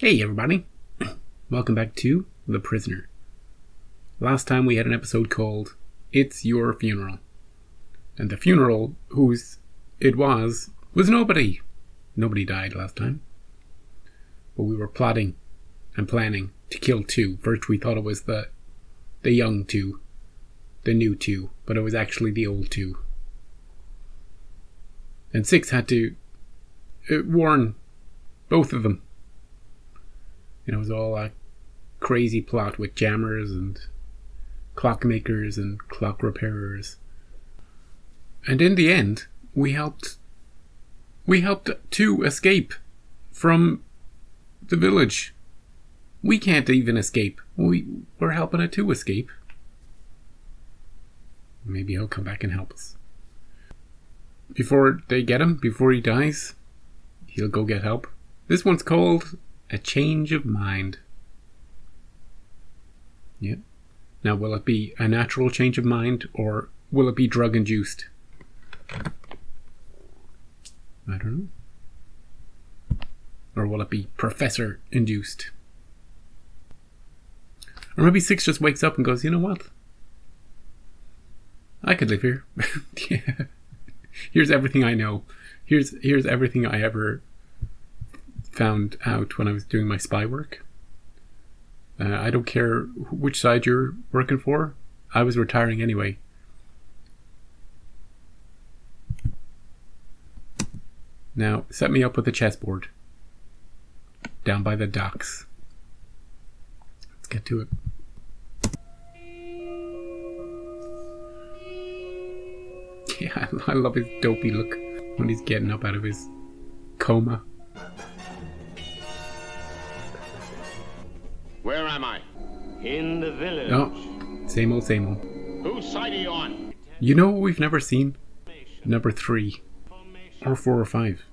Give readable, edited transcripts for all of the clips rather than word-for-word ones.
Hey everybody, welcome back to The Prisoner. Last time we had an episode called It's Your Funeral. And the funeral whose it was nobody. Nobody died last time. But we were plotting and planning to kill two. First we thought it was the young two, the new two, but it was actually the old two. And Six had to warn both of them. It was all a crazy plot with jammers and clockmakers and clock repairers. And in the end, we helped two escape from the village. We can't even escape. We're helping a two escape. Maybe he'll come back and help us. Before they get him, before he dies, he'll go get help. This one's called A Change of Mind. Yep. Now, will it be a natural change of mind, or will it be drug-induced? I don't know. Or will it be professor-induced? Or maybe Six just wakes up and goes, you know what? I could live here. Yeah. Here's everything I know. Here's everything I ever found out when I was doing my spy work. I don't care which side you're working for. I was retiring anyway. Now, set me up with a chessboard. Down by the docks. Let's get to it. Yeah, I love his dopey look when he's getting up out of his coma. Where am I? In the village. Oh, same old, same old. Whose side are you on? You know what we've never seen? Number 3. Or 4 or 5.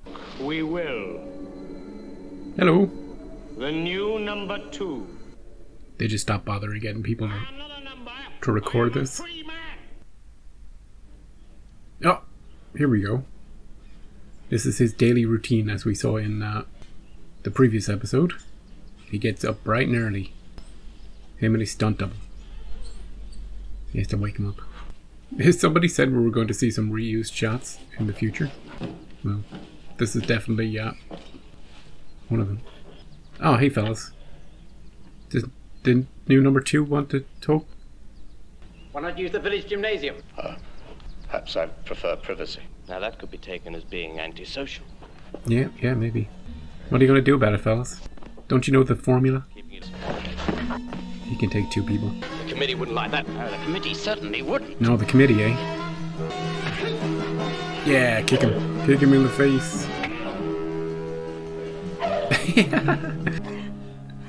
We will. Hello. The new number 2. They just stopped bothering getting people to record this. Oh, here we go. This is his daily routine, as we saw in the previous episode. He gets up bright and early. Him and his stunt double. He has to wake him up. Somebody said we were going to see some reused shots in the future. Well, this is definitely one of them. Oh, hey fellas. Did new number 2 want to talk? Why not use the village gymnasium? Perhaps I prefer privacy. Now that could be taken as being antisocial. Yeah, maybe. What are you going to do about it, fellas? Don't you know the formula? He can take 2 people. The committee wouldn't like that. No, the committee certainly wouldn't. No, the committee, eh? Yeah, kick him. Kick him in the face.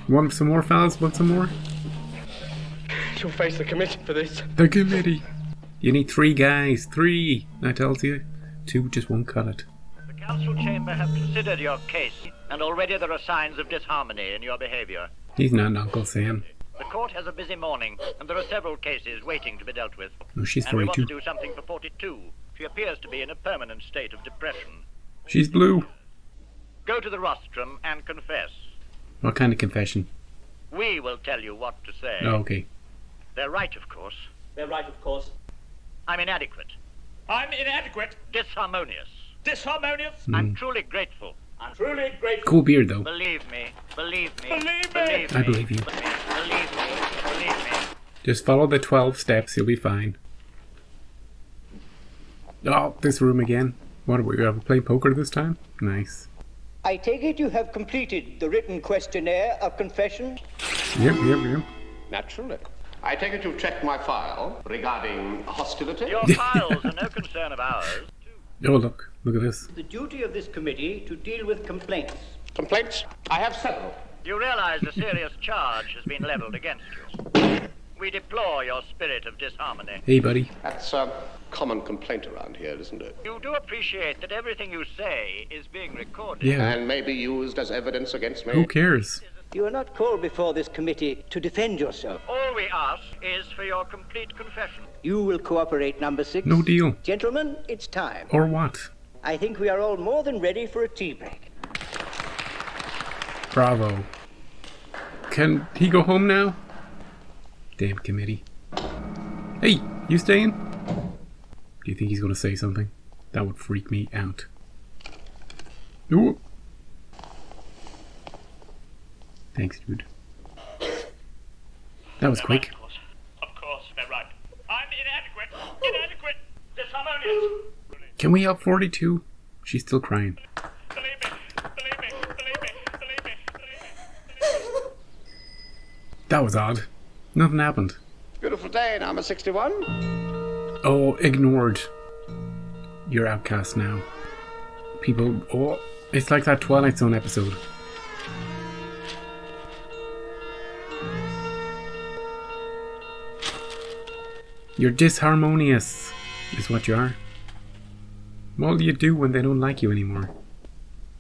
Want some more, fellas? Want some more? You'll face the committee for this. The committee. You need 3 guys. 3, I tells you. 2 just won't cut it. The council chamber have considered your case, and already there are signs of disharmony in your behavior. He's not an Uncle Sam. The court has a busy morning, and there are several cases waiting to be dealt with. No, she's and we want 42. to do something for 42. She appears to be in a permanent state of depression. She's blue. Go to the rostrum and confess. What kind of confession? We will tell you what to say. Oh, okay. They're right, of course. They're right, of course. I'm inadequate. I'm inadequate, Disharmonious. disharmonious. I'm truly grateful. I'm truly grateful. Cool beard, though. Believe me. Believe me. Believe me. Believe me. I believe you. Believe me. Believe me. Just follow the 12 steps. You'll be fine. Oh, this room again. What are we going to play poker this time? Nice. I take it you have completed the written questionnaire of confession? Yep. Naturally. I take it you've checked my file regarding hostility? Your files are no concern of ours. Oh, look at this. The duty of this committee to deal with complaints. Complaints? I have several. You realize a serious charge has been leveled against you. We deplore your spirit of disharmony. Hey, buddy. That's a common complaint around here, isn't it? You do appreciate that everything you say is being recorded. Yeah. And may be used as evidence against me? Who cares? You are not called before this committee to defend yourself. All we ask is for your complete confession. You will cooperate, number 6. No deal. Gentlemen, it's time. Or what? I think we are all more than ready for a tea break. Bravo. Can he go home now? Damn committee. Hey, you staying? Do you think he's gonna say something? That would freak me out. Ooh. Thanks, dude. That was quick. Of course, they're right. I'm inadequate. Inadequate. Disharmonious. Can we help 42? She's still crying. Believe me. Believe me. Believe me. Believe me. Believe me. That was odd. Nothing happened. Beautiful day, number 61. Oh, ignored. You're outcast now. People... Oh, it's like that Twilight Zone episode. You're disharmonious, is what you are. What do you do when they don't like you anymore?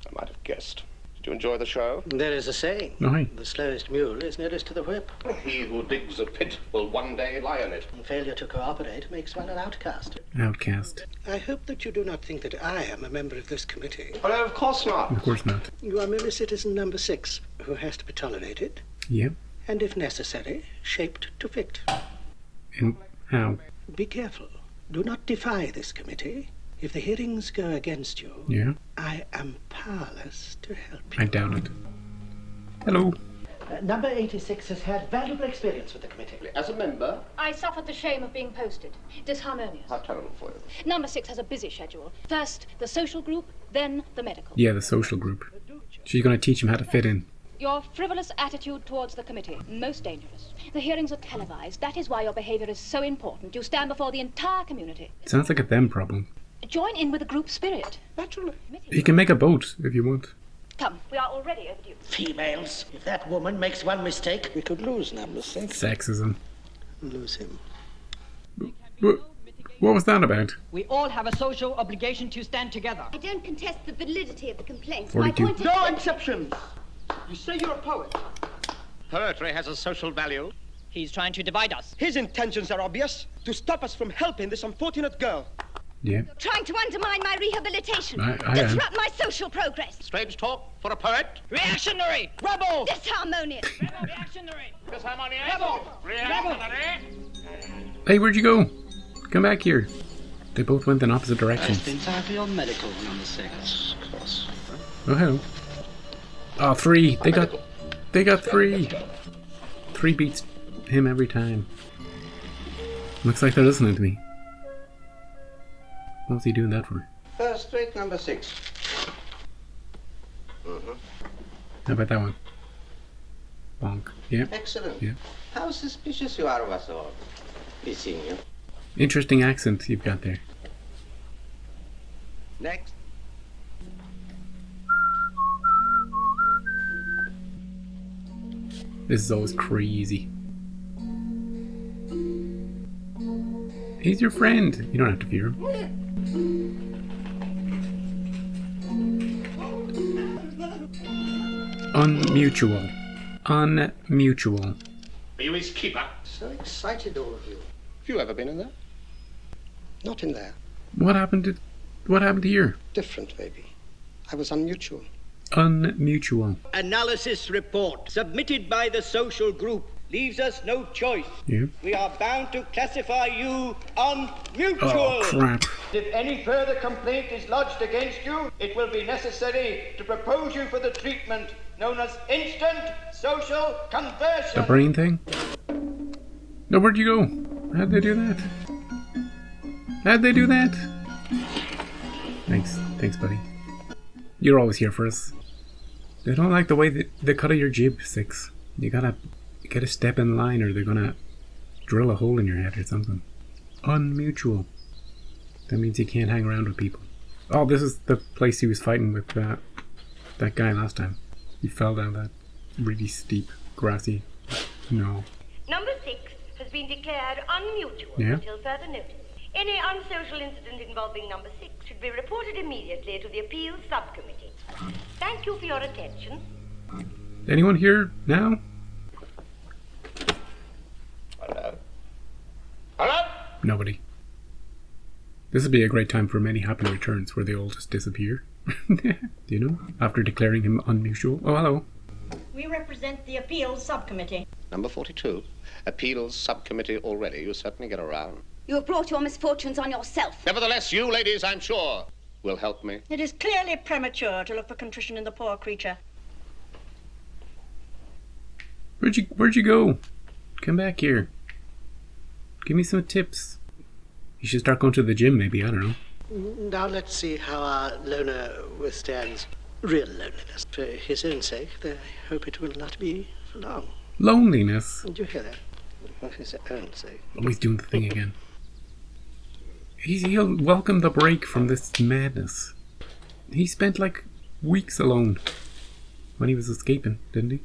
I might have guessed. Did you enjoy the show? There is a saying. Oh, hi. The slowest mule is nearest to the whip. He who digs a pit will one day lie in it. Failure to cooperate makes one an outcast. Outcast. I hope that you do not think that I am a member of this committee. Well, of course not. Of course not. You are merely citizen number 6, who has to be tolerated, Yep. and if necessary, shaped to fit. And how? Be careful. Do not defy this committee. If the hearings go against you, Yeah. I am powerless to help you. I doubt it. Hello. Number 86 has had valuable experience with the committee. As a member, I suffered the shame of being posted. Disharmonious. how terrible for you. Number 6 has a busy schedule. First, the social group, then the medical. Yeah, the social group. She's gonna teach him how to fit in. Your frivolous attitude towards the committee, most dangerous. The hearings are televised. That is why your behavior is so important. You stand before the entire community. Sounds like a them problem. Join in with the group spirit. Naturally. You can make a boat if you want. Come, we are already overdue. Females. If that woman makes one mistake, we could lose number 6. Sexism. Lose him. What was that about? We all have a social obligation to stand together. I don't contest the validity of the complaint. 42. No exceptions. You say you're a poet. Poetry has a social value. He's trying to divide us. His intentions are obvious. To stop us from helping this unfortunate girl. Yeah. Trying to undermine my rehabilitation. I am. Disrupt my social progress. Strange talk for a poet. Reactionary! Rebel! Disharmonious. Reactionary! Disharmonious. Rebel! Reactionary. Hey, where'd you go? Come back here. They both went in opposite directions. time for your medical, number 6. Of course. Oh, hello. Oh, 3. They got 3. 3 beats him every time. Looks like they're listening to me. What was he doing that for? First rate, number 6. How about that one? Bonk. Yeah. Excellent. Yeah. How suspicious you are of us all. Be seeing you. Interesting accent you've got there. Next. This is always crazy. He's your friend. You don't have to fear him. Unmutual. Unmutual. Are you his keeper? So excited, all of you. Have you ever been in there? Not in there. What happened here? Different, maybe. I was unmutual. Unmutual. Analysis report submitted by the social group leaves us no choice. Yeah. We are bound to classify you unmutual. Oh, crap. If any further complaint is lodged against you, it will be necessary to propose you for the treatment known as instant social conversion. The brain thing? No, where'd you go? How'd they do that? How'd they do that? Thanks, buddy. You're always here for us. They don't like the way the cut of your jib, 6. You gotta step in line or they're gonna drill a hole in your head or something. Unmutual. That means you can't hang around with people. Oh, this is the place he was fighting with that guy last time. He fell down that really steep, grassy... No. Number 6 has been declared unmutual Yeah. until further notice. Any unsocial incident involving number 6 should be reported immediately to the Appeals Subcommittee. Thank you for your attention. Anyone here now? Hello. Hello? Nobody. This would be a great time for many happy returns where they all just disappear. Do you know? After declaring him unmutual. Oh, hello. We represent the Appeals Subcommittee. Number 42. Appeals Subcommittee already. You certainly get around. You have brought your misfortunes on yourself. Nevertheless, you ladies, I'm sure, will help me. It is clearly premature to look for contrition in the poor creature. Where'd you go? Come back here. Give me some tips. You should start going to the gym, maybe. I don't know. Now let's see how our loner withstands real loneliness. For his own sake, I hope it will not be for long. Loneliness? Did you hear that? For his own sake. Always doing the thing again. He'll welcome the break from this madness. He spent like weeks alone when he was escaping, didn't he?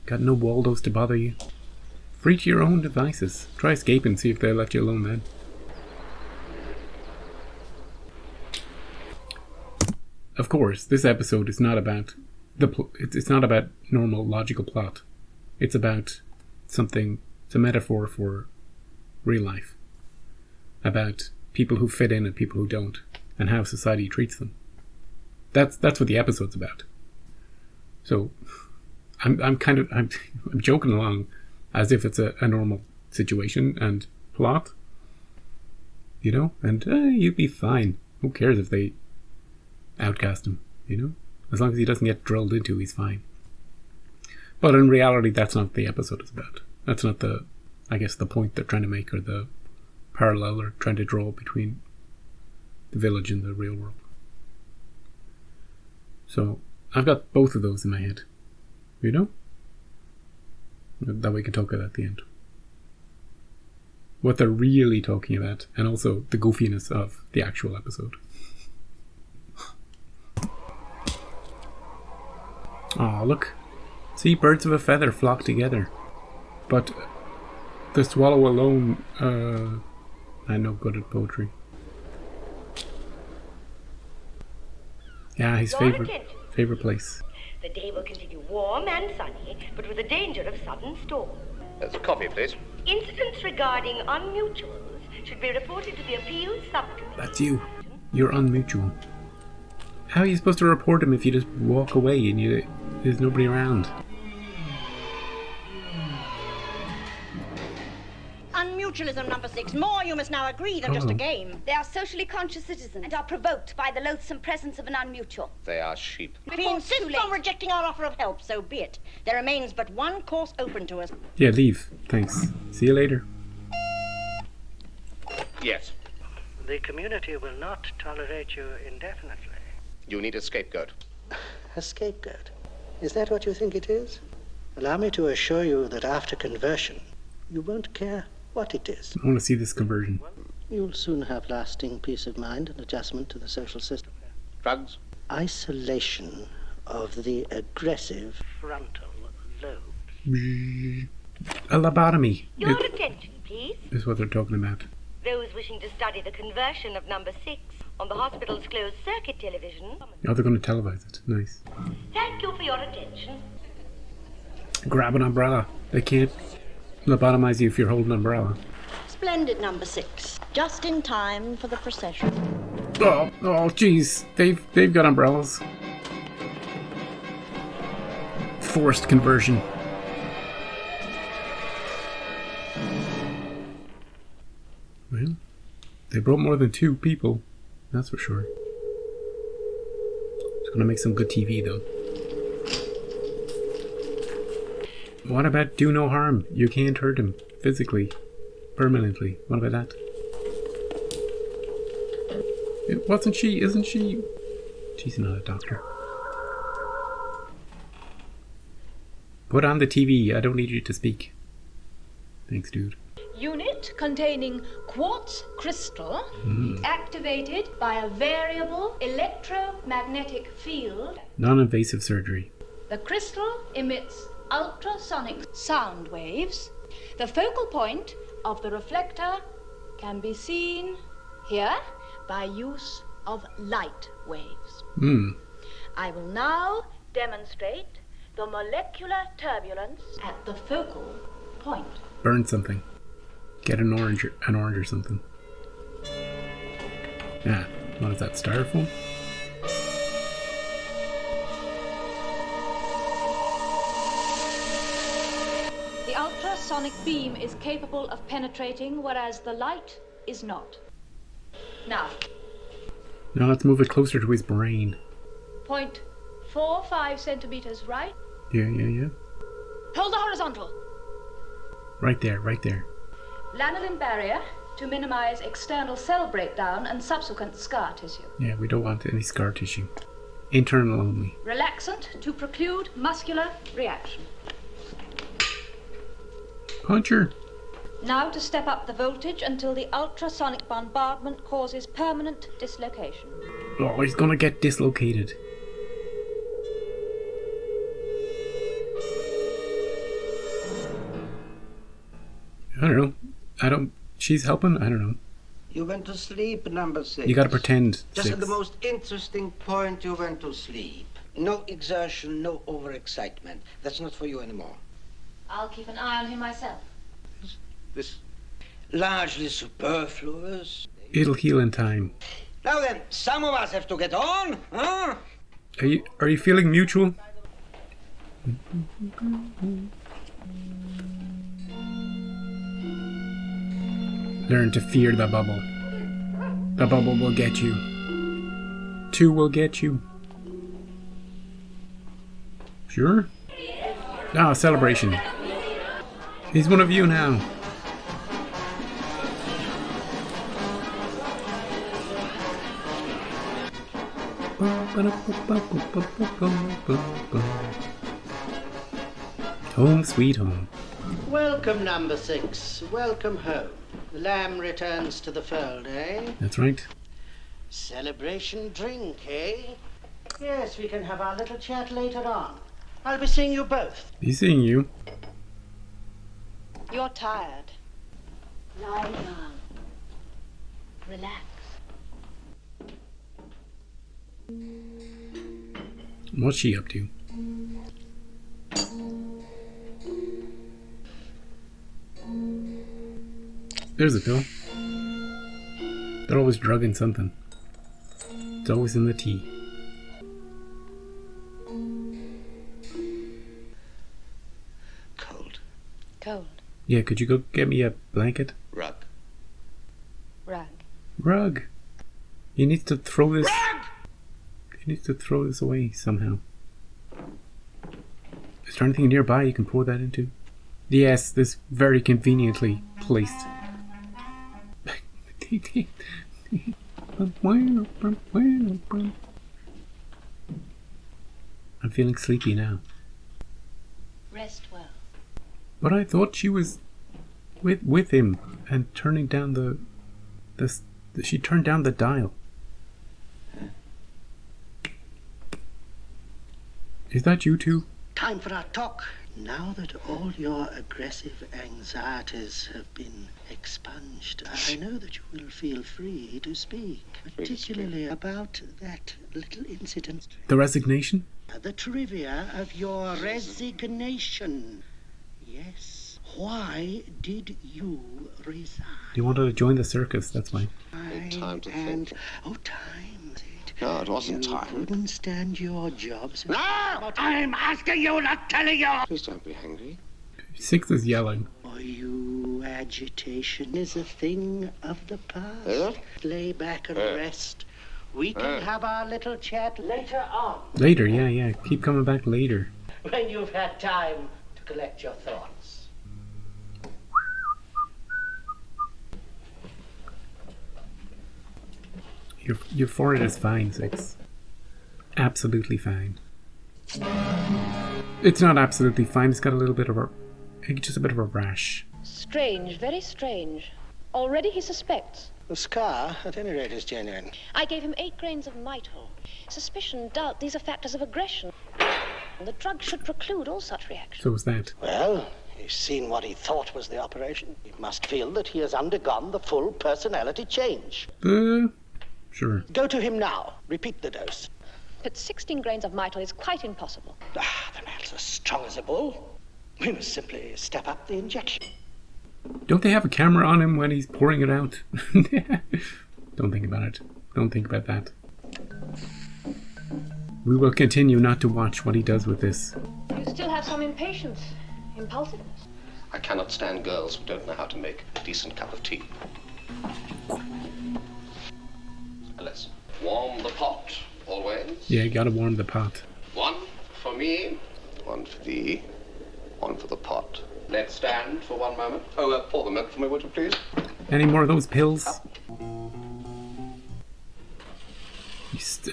Got no Waldos to bother you. Free to your own devices. Try escaping, see if they'll let you alone then. Of course, this episode is not about it's not about normal logical plot. It's about something. It's a metaphor for real life. About people who fit in and people who don't, and how society treats them. That's what the episode's about. So, I'm joking along as if it's a normal situation and plot, you know, and you'd be fine. Who cares if they outcast him, you know? As long as he doesn't get drilled into, he's fine. But in reality, that's not what the episode is about. That's not the point they're trying to make, or the parallel they're trying to draw between the village and the real world. So, I've got both of those in my head, you know? That we can talk about at the end. What they're really talking about, and also the goofiness of the actual episode. Aw, look. See, birds of a feather flock together. But the swallow alone, I'm no good at poetry. Yeah, his favorite place. The day will continue warm and sunny, but with a danger of sudden storm. Coffee, please. Incidents regarding unmutuals should be reported to the Appeals Subcommittee. That's you. You're unmutual. How are you supposed to report him if you just walk away and there's nobody around? Unmutualism number 6. More, you must now agree, than just a game. They are socially conscious citizens and are provoked by the loathsome presence of an unmutual. They are sheep. If he insists on rejecting our offer of help, so be it. There remains but one course open to us. Yeah, leave. Thanks. See you later. Yes. The community will not tolerate you indefinitely. You need a scapegoat. A scapegoat? Is that what you think it is? Allow me to assure you that after conversion, you won't care what it is. I want to see this conversion. You'll soon have lasting peace of mind and adjustment to the social system. Drugs? Isolation of the aggressive frontal lobe. A lobotomy. Your attention, please. Is what they're talking about. Those wishing to study the conversion of number 6 on the hospital's closed circuit television. Oh, they're going to televise it. Nice. Thank you for your attention. Grab an umbrella. They can't lobotomize you if you're holding an umbrella. Splendid number 6. Just in time for the procession. Oh, jeez. They've got umbrellas. Forced conversion. Well, they brought more than 2 people. That's for sure. It's gonna make some good TV, though. What about do no harm? You can't hurt him physically, permanently. What about that? Isn't she? She's not a doctor. Put on the TV. I don't need you to speak. Thanks, dude. Unit containing quartz crystal activated by a variable electromagnetic field. Non-invasive surgery. The crystal emits ultrasonic sound waves. The focal point of the reflector can be seen here by use of light waves. I will now demonstrate the molecular turbulence at the focal point. Burn something. Get an orange or something. Yeah, what is that, styrofoam? ultrasonic beam is capable of penetrating, whereas the light is not. Now, let's move it closer to his brain. 0.45 centimeters right. Yeah. Hold the horizontal. Right there. Lanolin barrier to minimize external cell breakdown and subsequent scar tissue. Yeah, we don't want any scar tissue. Internal only. Relaxant to preclude muscular reaction. Puncher. Now to step up the voltage until the ultrasonic bombardment causes permanent dislocation. Oh, he's gonna get dislocated. I don't know. She's helping? I don't know. You went to sleep, number 6. You gotta pretend. Just 6. at the most interesting point, you went to sleep. No exertion, no overexcitement. That's not for you anymore. I'll keep an eye on him myself. This largely superfluous. It'll heal in time. Now then, some of us have to get on, huh? Are you feeling mutual? Learn to fear the bubble. The bubble will get you. 2 will get you. Sure? Ah, celebration. He's one of you now. Home sweet home. Welcome, number 6. Welcome home. The lamb returns to the fold, eh? That's right. Celebration drink, eh? Yes, we can have our little chat later on. I'll be seeing you both. He's seeing you. You're tired. Lie down. Relax. What's she up to? There's a pill. They're always drugging something. It's always in the tea. Cold. Yeah, could you go get me a blanket? Rug. Rug. He needs to throw this. He needs to throw this away somehow. Is there anything nearby you can pour that into? Yes, this very conveniently placed. I'm feeling sleepy now. Rest well. But I thought she was with him and turning down she turned down the dial. Is that you two? Time for our talk. Now that all your aggressive anxieties have been expunged, I know that you will feel free to speak, particularly about that little incident. The resignation? The trivia of your resignation. Yes. Why did you resign? You wanted to join the circus, that's why. Time to think. Oh, time. No, it wasn't You time. couldn't stand your jobs. No! I'm asking you, not telling you! Please don't be angry. 6 is yelling. For you, agitation is a thing of the past. Lay back and rest. We can have our little chat later on. Later, yeah. Keep coming back later. When you've had time to collect your thoughts. Your forehead is fine, 6. Absolutely fine. It's not absolutely fine. It's got a little bit of just a bit of a rash. Strange, very strange. Already he suspects. The scar, at any rate, is genuine. I gave him 8 grains of mitol. Suspicion, doubt, these are factors of aggression. The drug should preclude all such reactions. So was that. Well, he's seen what he thought was the operation. He must feel that he has undergone the full personality change. Sure. Go to him now. Repeat the dose. But 16 grains of mitol is quite impossible. The man's as strong as a bull. We must simply step up the injection. Don't they have a camera on him when he's pouring it out? Don't think about it. Don't think about that. We will continue not to watch what he does with this. You still have some impatience, impulsiveness. I cannot stand girls who don't know how to make a decent cup of tea. Let's warm the pot, always. Yeah, you gotta warm the pot. One for me, one for thee, one for the pot. Let's stand for one moment. Oh, pour the milk for me, would you please? Any more of those pills?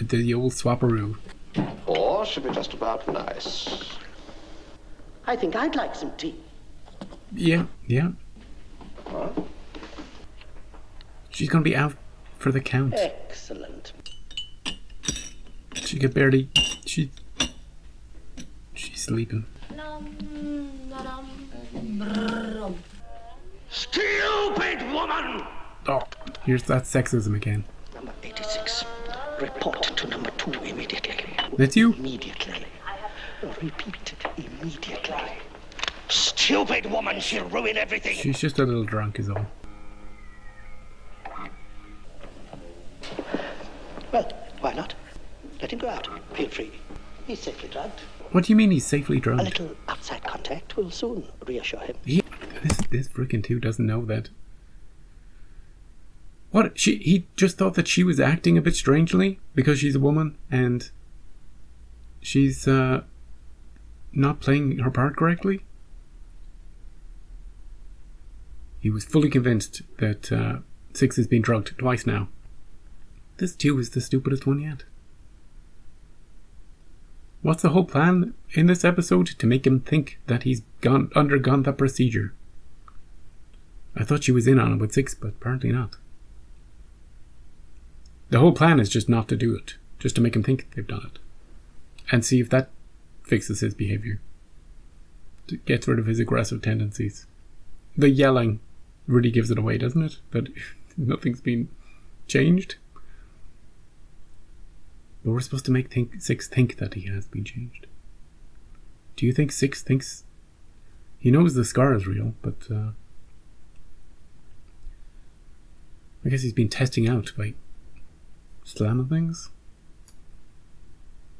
The old swapperoo. 4 should be just about nice. I think I'd like some tea. Yeah. Huh? She's gonna be out for the count. Excellent. She could barely... She's sleeping. Stupid woman! Oh, here's that sexism again. Number 86. Report to number 2 immediately. That's you? Immediately. Repeat it immediately. Stupid woman, she'll ruin everything. She's just a little drunk is all. Well, why not? Let him go out. Feel free. He's safely drugged. What do you mean he's safely A drugged? little outside contact will soon reassure him. This freaking two doesn't know that. What? He just thought that she was acting a bit strangely because she's a woman and she's not playing her part correctly? He was fully convinced that Six has been drugged twice now. This two is the stupidest one yet. What's the whole plan in this episode? To make him think that he's undergone that procedure. I thought she was in on it with Six, but apparently not. The whole plan is just not to do it. Just to make him think they've done it. And see if that fixes his behavior. Gets rid of his aggressive tendencies. The yelling really gives it away, doesn't it? That nothing's been changed. But we're supposed to make Six think that he has been changed. Do you think Six thinks... He knows the scar is real, but... I guess he's been testing out by slamming things.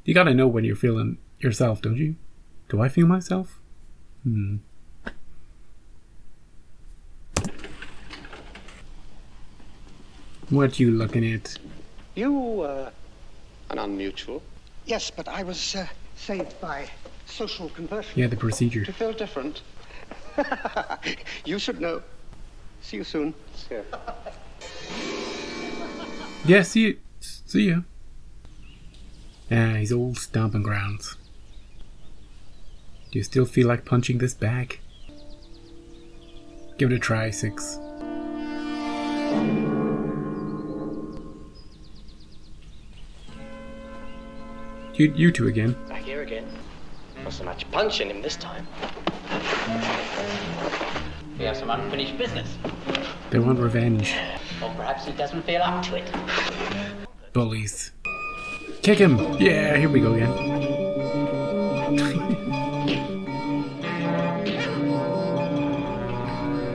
You gotta know when you're feeling yourself, don't you? Do I feel myself? What you looking at? You, An unmutual. Yes, but I was saved by social conversion. Yeah, the procedure. Do you feel different? You should know. See you soon. See ya. Yeah, see ya. He's old stomping grounds. Do you still feel like punching this bag? Give it a try, Six. You two again. Back here again. Not so much punch in him this time. We have some unfinished business. They want revenge. Or perhaps he doesn't feel up to it. Bullies. Kick him! Yeah, here we go again.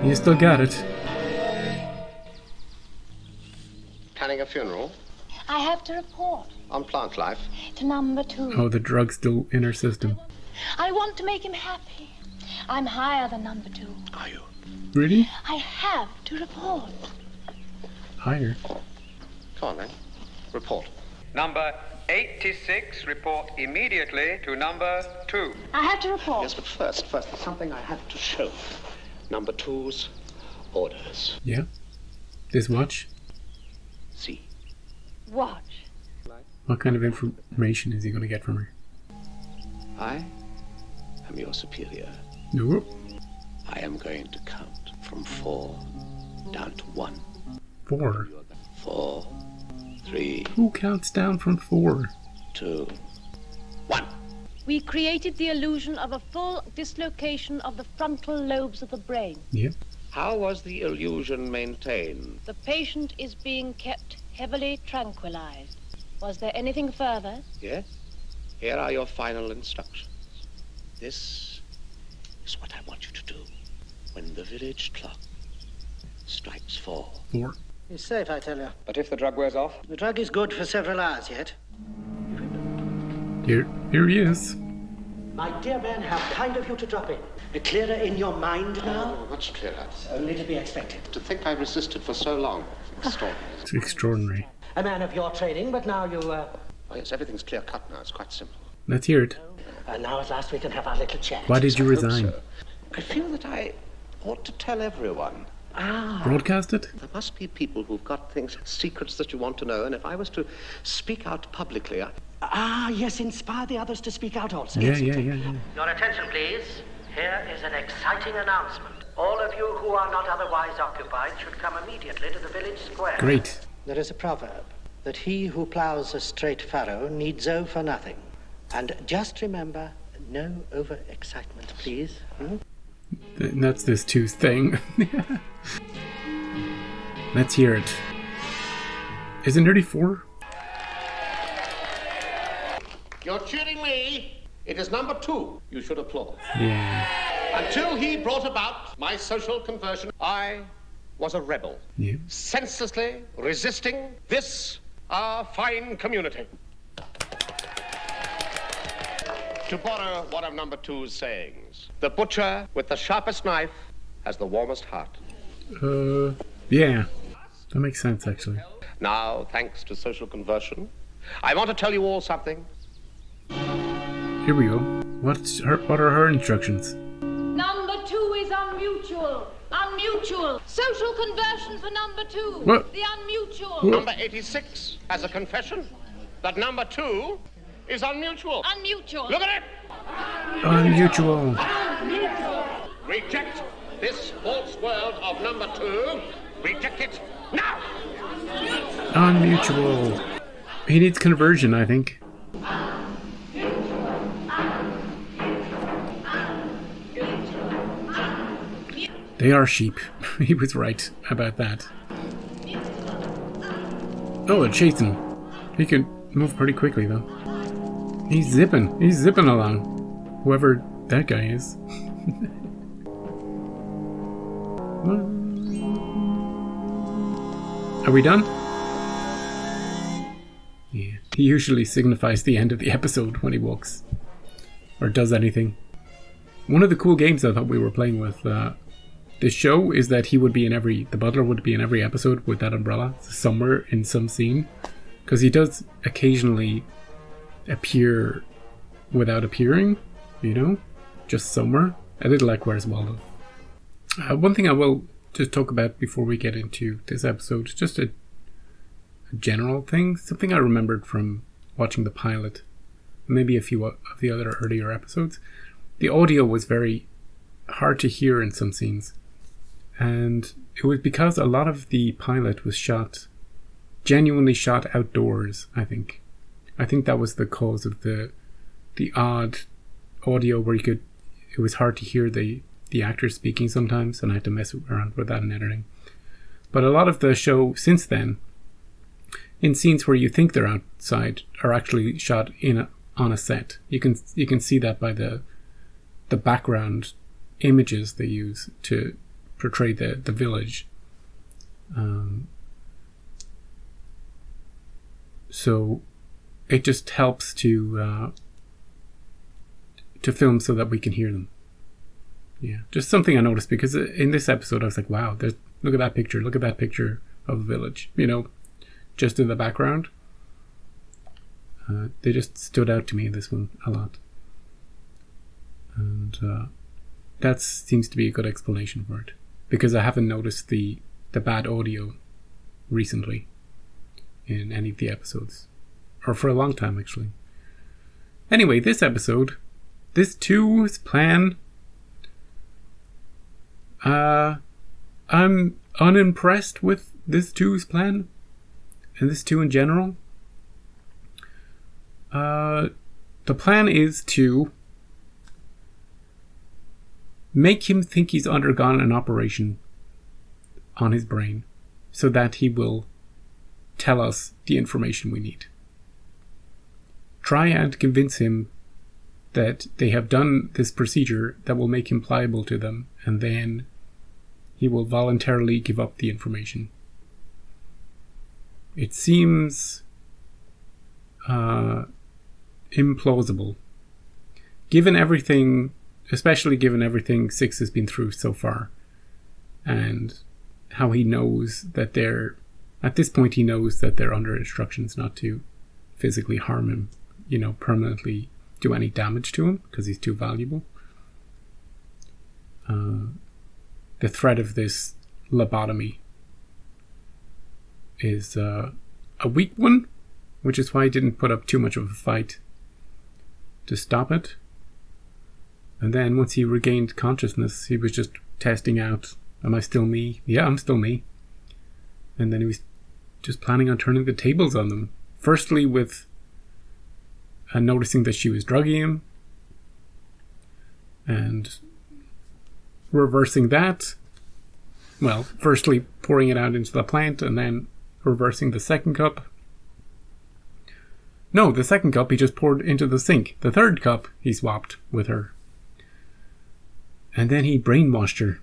You still got it. Planning a funeral? I have to report On plant life? to number 2. Oh, the drug's still in her system. I want to make him happy. I'm higher than number 2. Are you? Really? I have to report. Higher. Come on then. Report. Number 86, report immediately to number 2. I have to report. Yes, but first, there's something I have to show. Number 2's orders. Yeah. This watch? See. Watch. What kind of information is he going to get from her? I am your superior. Nope. I am going to count from 4 down to 1. 4. 4, 3. Who counts down from 4? 2, 1. We created the illusion of a full dislocation of the frontal lobes of the brain. Yep. How was the illusion maintained? The patient is being kept heavily tranquilized. Was there anything further? Yes. Here are your final instructions. This is what I want you to do when the village clock strikes 4. 4. He's safe, I tell you. But if the drug wears off? The drug is good for several hours yet. Here he is. My dear man, how kind of you to drop in. Clearer in your mind now? Oh, much clearer. It's only to be expected. To think I resisted for so long. Extraordinary. It's extraordinary. A man of your training, but now you, Oh, yes, everything's clear cut now. It's quite simple. Let's hear it. now at last we can have our little chat. Why did you I hope resign? so. I feel that I ought to tell everyone. Broadcast it? There must be people who've got things, secrets that you want to know, and if I was to speak out publicly, Yes, inspire the others to speak out also. Yeah. Your attention, please. Here is an exciting announcement. All of you who are not otherwise occupied should come immediately to the village square. Great. There is a proverb that he who ploughs a straight furrow needs owe for nothing. And just remember, no overexcitement, please. That's this two's thing. Let's hear it. Is it nearly 4? You're cheering me. It is number 2 you should applaud. Yeah. Until he brought about my social conversion, I was a rebel. Yeah. Senselessly resisting this, our fine community. To borrow one of number 2's sayings, the butcher with the sharpest knife has the warmest heart. Yeah. That makes sense, actually. Now, thanks to social conversion, I want to tell you all something. Here we go. What are her instructions? Number 2 is unmutual. Unmutual. Social conversion for number 2. What? The unmutual. Number 86 has a confession that number 2 is unmutual. Unmutual. Look at it! Unmutual. Reject this false world of number 2. Reject it now! Unmutual. He needs conversion, I think. They are sheep. He was right about that. Oh, they're chasing him. He can move pretty quickly, though. He's zipping. He's zipping along. Whoever that guy is. Are we done? Yeah. He usually signifies the end of the episode when he walks. Or does anything. One of the cool games I thought we were playing with this show is that he would be in the butler would be in every episode with that umbrella somewhere in some scene. Because he does occasionally appear without appearing, you know? Just somewhere. A little like Where's Waldo. One thing I will just talk about before we get into this episode, just a general thing, something I remembered from watching the pilot, maybe a few of the other earlier episodes. The audio was very hard to hear in some scenes, and it was because a lot of the pilot was genuinely shot outdoors. I think that was the cause of the odd audio where it was hard to hear the actors speaking sometimes, and I had to mess around with that in editing. But a lot of the show since then, in scenes where you think they're outside, are actually shot on a set. You can see that by the background images they use to portray the village. So it just helps to film so that we can hear them. Yeah, just something I noticed, because in this episode I was like, wow, look at that picture of the village, you know, just in the background. They just stood out to me in this one a lot. And that seems to be a good explanation for it, because I haven't noticed the bad audio recently in any of the episodes, or for a long time actually. Anyway, this episode, this 2's plan, I'm unimpressed with this 2's plan and this 2 in general. The plan is to make him think he's undergone an operation on his brain so that he will tell us the information we need. Try and convince him that they have done this procedure that will make him pliable to them, and then he will voluntarily give up the information. It seems implausible, given everything, especially given everything Six has been through so far, and how he knows that at this point he knows that they're under instructions not to physically harm him, permanently do any damage to him because he's too valuable. The threat of this lobotomy is a weak one, which is why he didn't put up too much of a fight to stop it. And then once he regained consciousness, he was just testing out, am I still me? Yeah, I'm still me. And then he was just planning on turning the tables on them. Firstly with noticing that she was drugging him, and reversing that. Well, firstly pouring it out into the plant, and then reversing the second cup. No, the second cup he just poured into the sink. The third cup he swapped with her. And then he brainwashed her.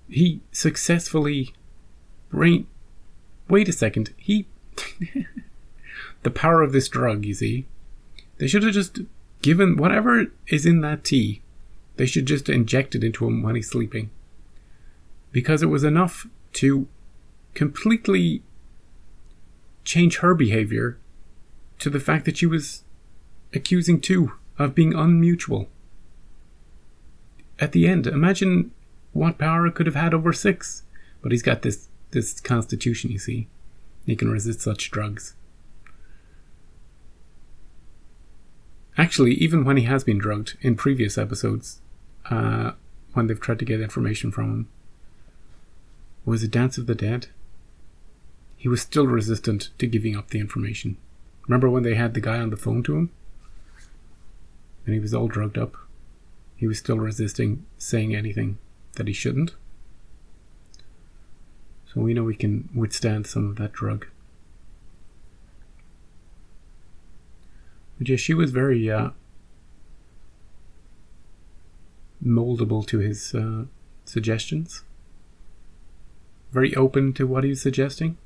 He successfully Wait a second. The power of this drug, you see. They should have just given whatever is in that tea. They should just inject it into him when he's sleeping. Because it was enough to completely change her behavior to the fact that she was accusing two of being unmutual. At the end, imagine what power it could have had over Six. But he's got this constitution, you see. He can resist such drugs. Actually, even when he has been drugged in previous episodes, when they've tried to get information from him, was it Dance of the Dead? He was still resistant to giving up the information. Remember when they had the guy on the phone to him? And he was all drugged up. He was still resisting saying anything that he shouldn't. So we know he can withstand some of that drug. But yeah, she was very moldable to his suggestions. Very open to what he was suggesting.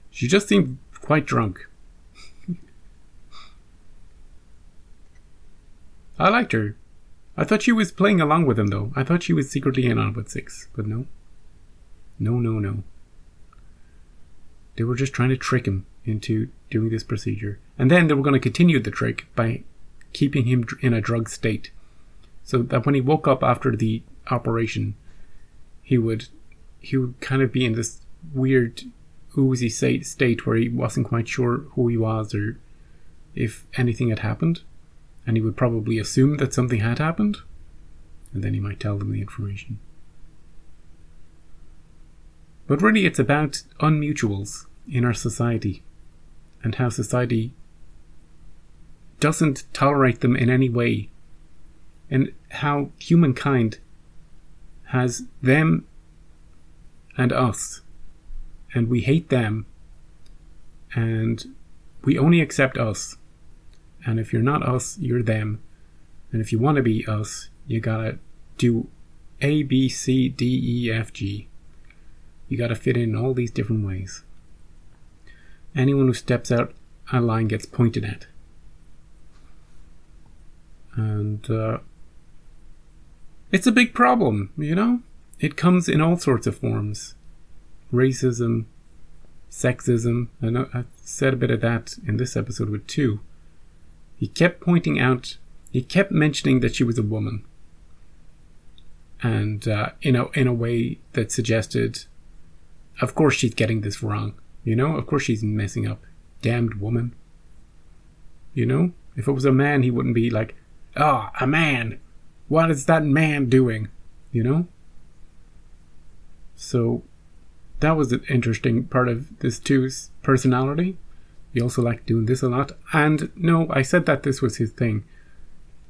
She just seemed quite drunk. I liked her. I thought she was playing along with him, though. I thought she was secretly in on with Six, but no. No. They were just trying to trick him into doing this procedure. And then they were going to continue the trick by keeping him in a drug state. So that when he woke up after the operation, he would kind of be in this weird oozy state where he wasn't quite sure who he was or if anything had happened. And he would probably assume that something had happened. And then he might tell them the information. But really it's about unmutuals in our society. And how society doesn't tolerate them in any way. And how humankind has them and us. And we hate them. And we only accept us. And if you're not us, you're them. And if you want to be us, you gotta do A, B, C, D, E, F, G. You gotta fit in all these different ways. Anyone who steps out a line gets pointed at. And it's a big problem, you know? It comes in all sorts of forms. Racism, sexism. I said a bit of that in this episode with 2. He kept mentioning that she was a woman. And in a way that suggested, of course she's getting this wrong. You know, of course she's messing up. Damned woman. You know? If it was a man, he wouldn't be like, "Ah, a man! What is that man doing?" You know? So, that was an interesting part of this 2's personality. He also liked doing this a lot. And no, I said that this was his thing.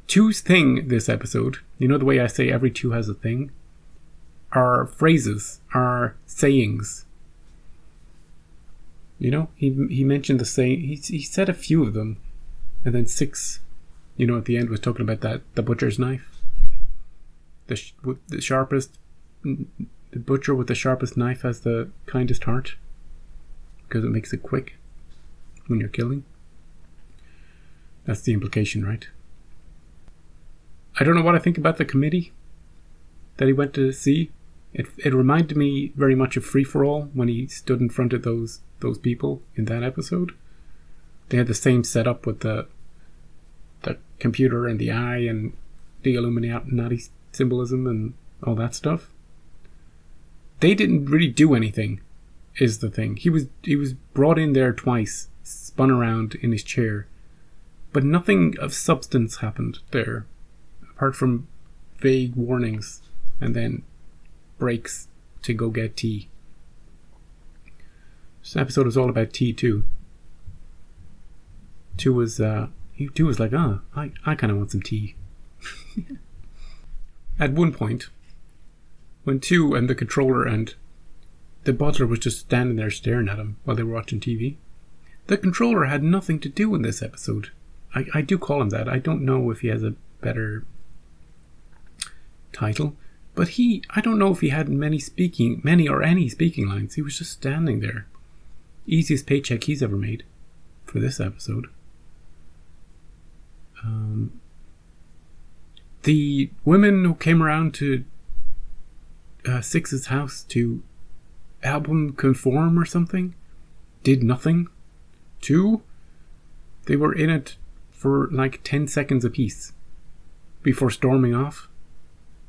2's thing this episode, you know the way I say every 2 has a thing? Are phrases, are sayings. You know, he mentioned the saying, he said a few of them. And then 6, you know, at the end was talking about that, the butcher's knife. The sharpest, the butcher with the sharpest knife has the kindest heart. Because it makes it quick when you're killing. That's the implication, right? I don't know what I think about the committee that he went to see. It reminded me very much of Free for All when he stood in front of those people in that episode. They had the same setup with the computer and the eye and the Illuminati symbolism and all that stuff. They didn't really do anything, is the thing. He was brought in there twice, spun around in his chair, but nothing of substance happened there, apart from vague warnings and then breaks to go get tea. This episode was all about tea too. Two was like, I kind of want some tea. At one point, when Two and the controller and the butler was just standing there staring at him while they were watching TV, the controller had nothing to do in this episode. I do call him that. I don't know if he has a better title, but I don't know if he had many speaking lines. He was just standing there. Easiest paycheck he's ever made for this episode. The women who came around to Six's house to help him conform or something did nothing. Two, they were in it for like 10 seconds apiece before storming off,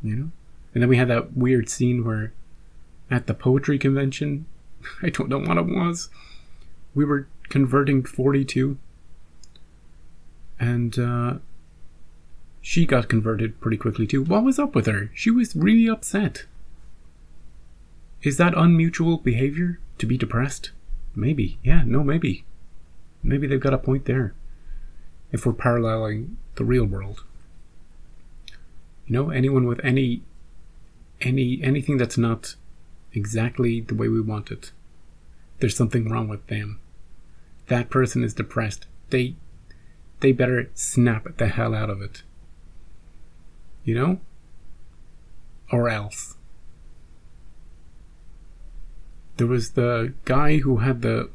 And then we had that weird scene where at the poetry convention, I don't know what it was, we were converting 42, and she got converted pretty quickly too. What was up with her? She was really upset. Is that unmutual behavior to be depressed? Maybe. Yeah, no, maybe. Maybe they've got a point there. If we're paralleling the real world. Anyone with anything that's not exactly the way we want it, there's something wrong with them. That person is depressed. They better snap the hell out of it. Or else. There was the guy who had it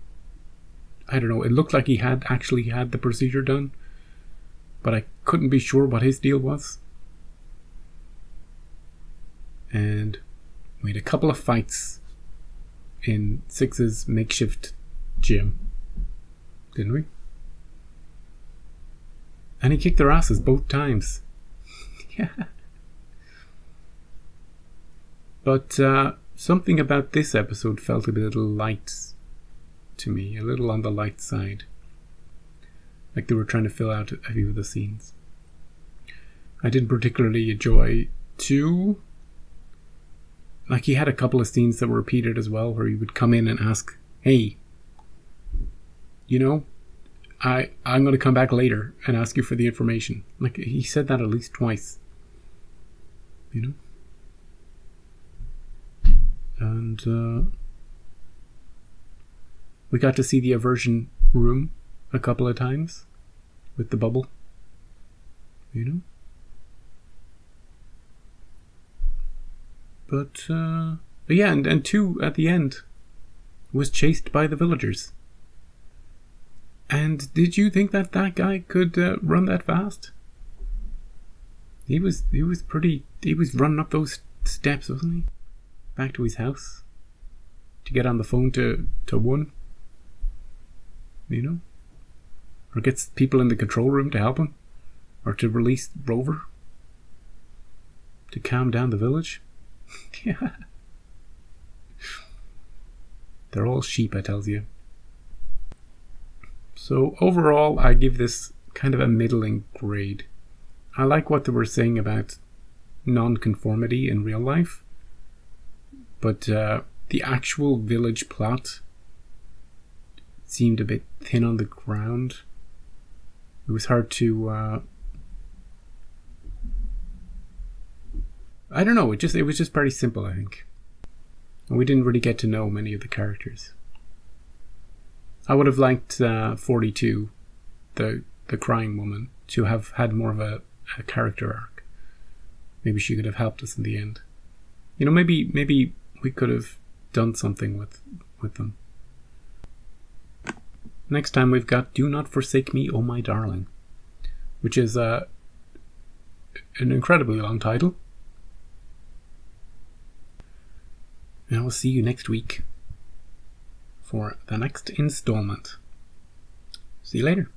looked like he actually had the procedure done, but I couldn't be sure what his deal was. And we had a couple of fights in Six's makeshift gym, didn't we? And he kicked their asses both times. Yeah. But something about this episode felt a little light to me, a little on the light side. Like they were trying to fill out a few of the scenes. I didn't particularly enjoy Two. Like he had a couple of scenes that were repeated as well, where he would come in and ask, hey, I'm going to come back later and ask you for the information. Like he said that at least twice. And we got to see the aversion room a couple of times with the bubble. But yeah, and Two at the end was chased by the villagers. And did you think that guy could run that fast? He was running up those steps, wasn't he? Back to his house to get on the phone to One. Or gets people in the control room to help him, or to release Rover to calm down the village. Yeah. They're all sheep, I tells you. So overall, I give this kind of a middling grade. I like what they were saying about non-conformity in real life, but the actual village plot seemed a bit thin on the ground. It was hard to I don't know, it was just pretty simple, I think. And we didn't really get to know many of the characters. I would have liked 42, the crying woman, to have had more of a character arc. Maybe she could have helped us in the end. Maybe we could have done something with them. Next time we've got Do Not Forsake Me, Oh My Darling, which is an incredibly long title. And I will see you next week for the next installment. See you later.